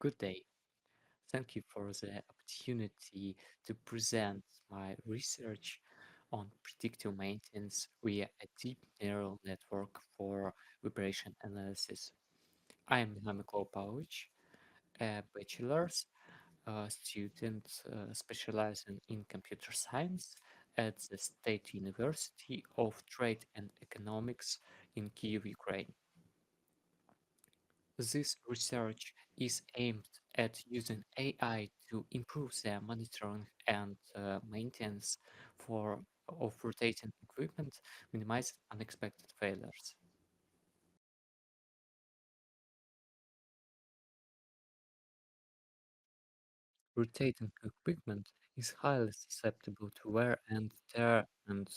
Good day. Thank you for the opportunity to present my research on predictive maintenance via a deep neural network for vibration analysis. I am Mikhail Pavlovich, a bachelor's student specializing in computer science at the State University of Trade and Economics in Kyiv, Ukraine. This research is aimed at using AI to improve the monitoring and maintenance for of rotating equipment, minimizing unexpected failures. Rotating equipment is highly susceptible to wear and tear, and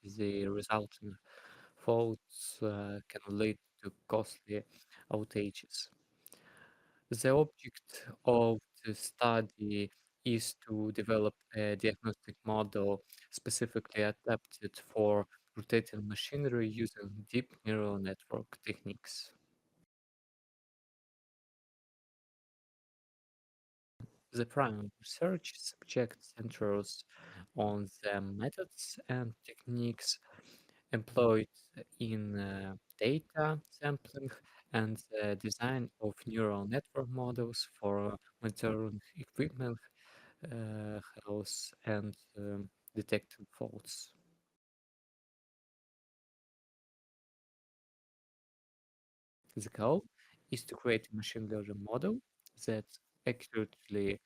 the resulting faults can lead to costly outages. The object of the study is to develop a diagnostic model specifically adapted for rotating machinery using deep neural network techniques. The primary research subject centers on the methods and techniques employed in data sampling and the design of neural network models for monitoring equipment health and detecting faults. The goal is to create a machine learning model that accurately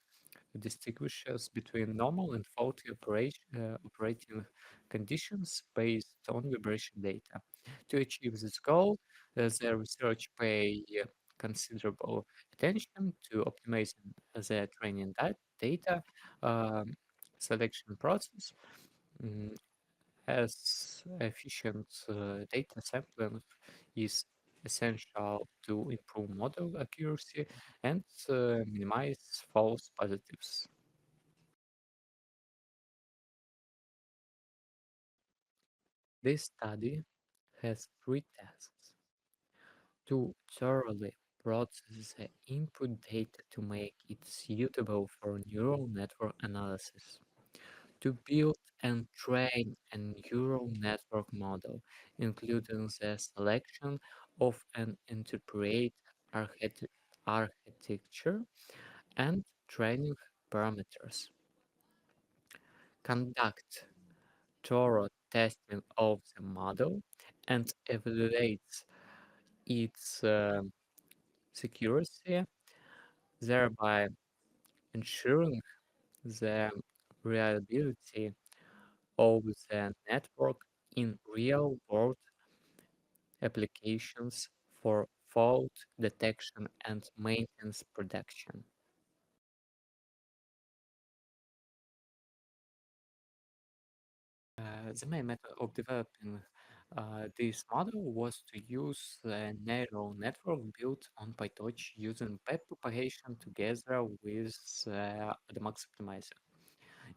distinguishes between normal and faulty operating conditions based on vibration data. To achieve this goal, the research pay considerable attention to optimizing the training data um, selection process, mm, as efficient data sampling is essential to improve model accuracy and minimize false positives. This study has three tasks: to thoroughly process the input data to make it suitable for neural network analysis, to build and train a neural network model, including the selection of an interpret architecture and training parameters, conduct thorough testing of the model, and evaluate its security, thereby ensuring the reliability of the network in real world applications for fault detection and maintenance production. The main method of developing this model was to use a neural network built on PyTorch using backpropagation together with the Max Optimizer.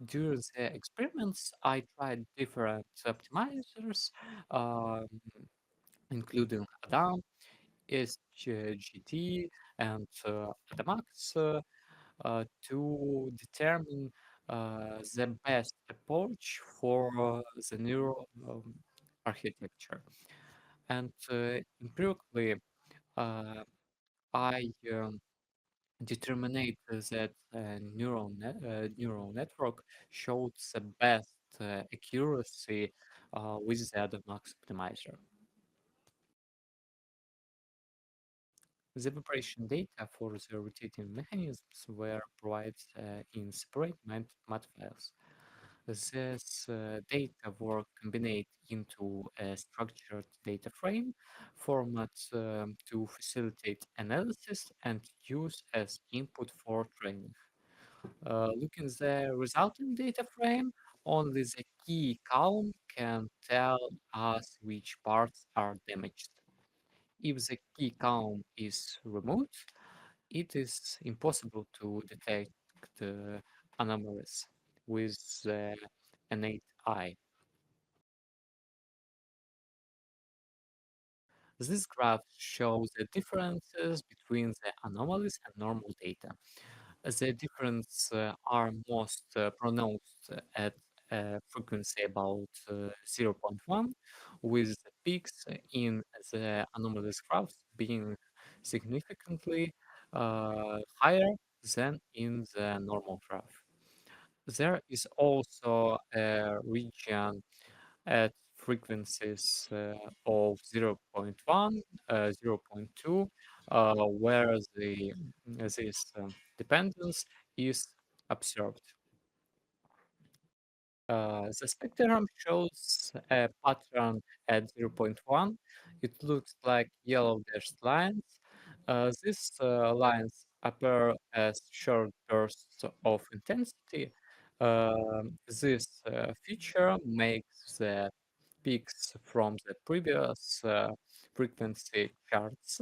During the experiments, I tried different optimizers, um, including Adam, SGT, and Adamax, to determine the best approach for the neural architecture. And empirically, uh, I determinate that neural network showed the best accuracy with the Adamax optimizer. The vibration data for the rotating mechanisms were provided in separate mat files. This data were combined into a structured data frame format to facilitate analysis and use as input for training. Looking the resulting data frame, only the key column can tell us which parts are damaged. If the key column is removed, it is impossible to detect anomalies with the innate eye. This graph shows the differences between the anomalies and normal data. The differences are most pronounced at a frequency about zero point 0.1, with the peaks in the anomalies graphs being significantly higher than in the normal graph. There is also a region at frequencies of zero point 0.1, zero point 0.2, where this dependence is observed. The spectrum shows a pattern at zero point 0.1. It looks like yellow dashed lines. These lines appear as short bursts of intensity. This feature makes the peaks from the previous frequency charts.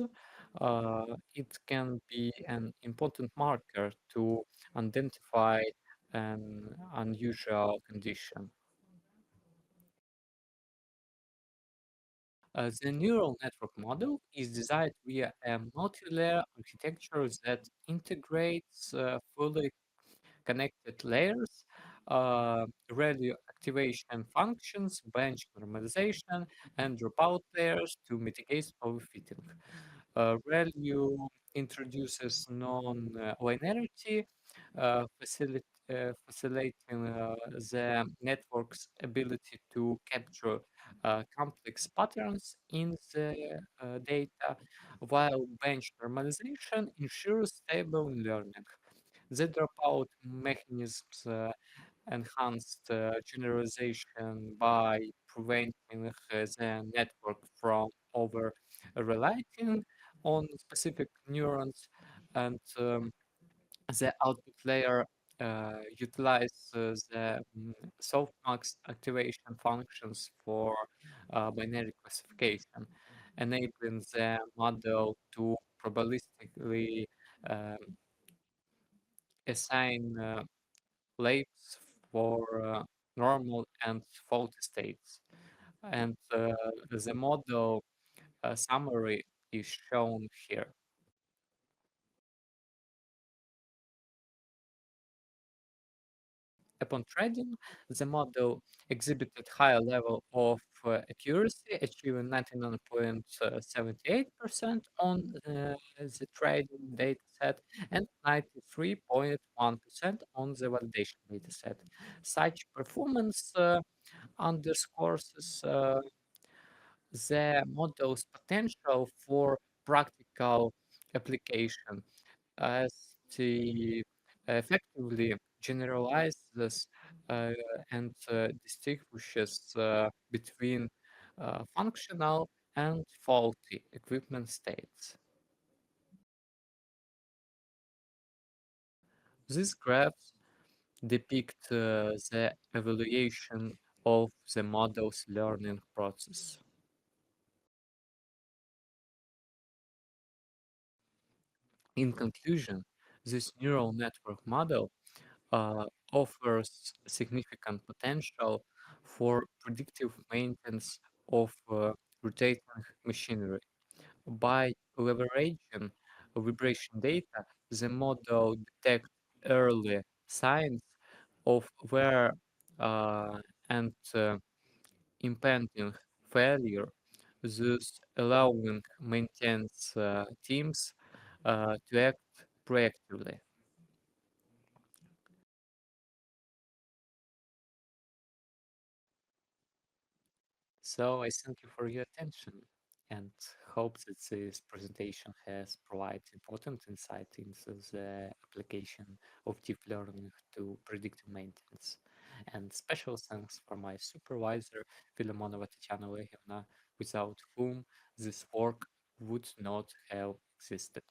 It can be an important marker to identify an unusual condition. The neural network model is designed via a multi-layer architecture that integrates fully connected layers, radio activation functions, bench normalization, and dropout layers to mitigate overfitting. ReLU introduces non-linearity, facilitating the network's ability to capture complex patterns in the data, while bench normalization ensures stable learning. The dropout mechanisms enhanced generalization by preventing the network from over relying on specific neurons, and the output layer utilizes the softmax activation functions for binary classification, enabling the model to probabilistically um, assign labels for normal and faulty states. And the model summary is shown here. Upon training, the model exhibited higher level of accuracy, achieving 99.78% on the training dataset and 93.1% on the validation dataset. Such performance underscores the model's potential for practical application as the effectively generalizes uh, and distinguishes between functional and faulty equipment states. These graphs depict the evaluation of the model's learning process. In conclusion, this neural network model offers significant potential for predictive maintenance of rotating machinery. By leveraging vibration data, the model detects early signs of wear and impending failure, thus allowing maintenance teams to act proactively. So I thank you for your attention and hope that this presentation has provided important insight into the application of deep learning to predictive maintenance. And special thanks for my supervisor, Filomonova Tatiana Oleghivna, without whom this work would not have existed.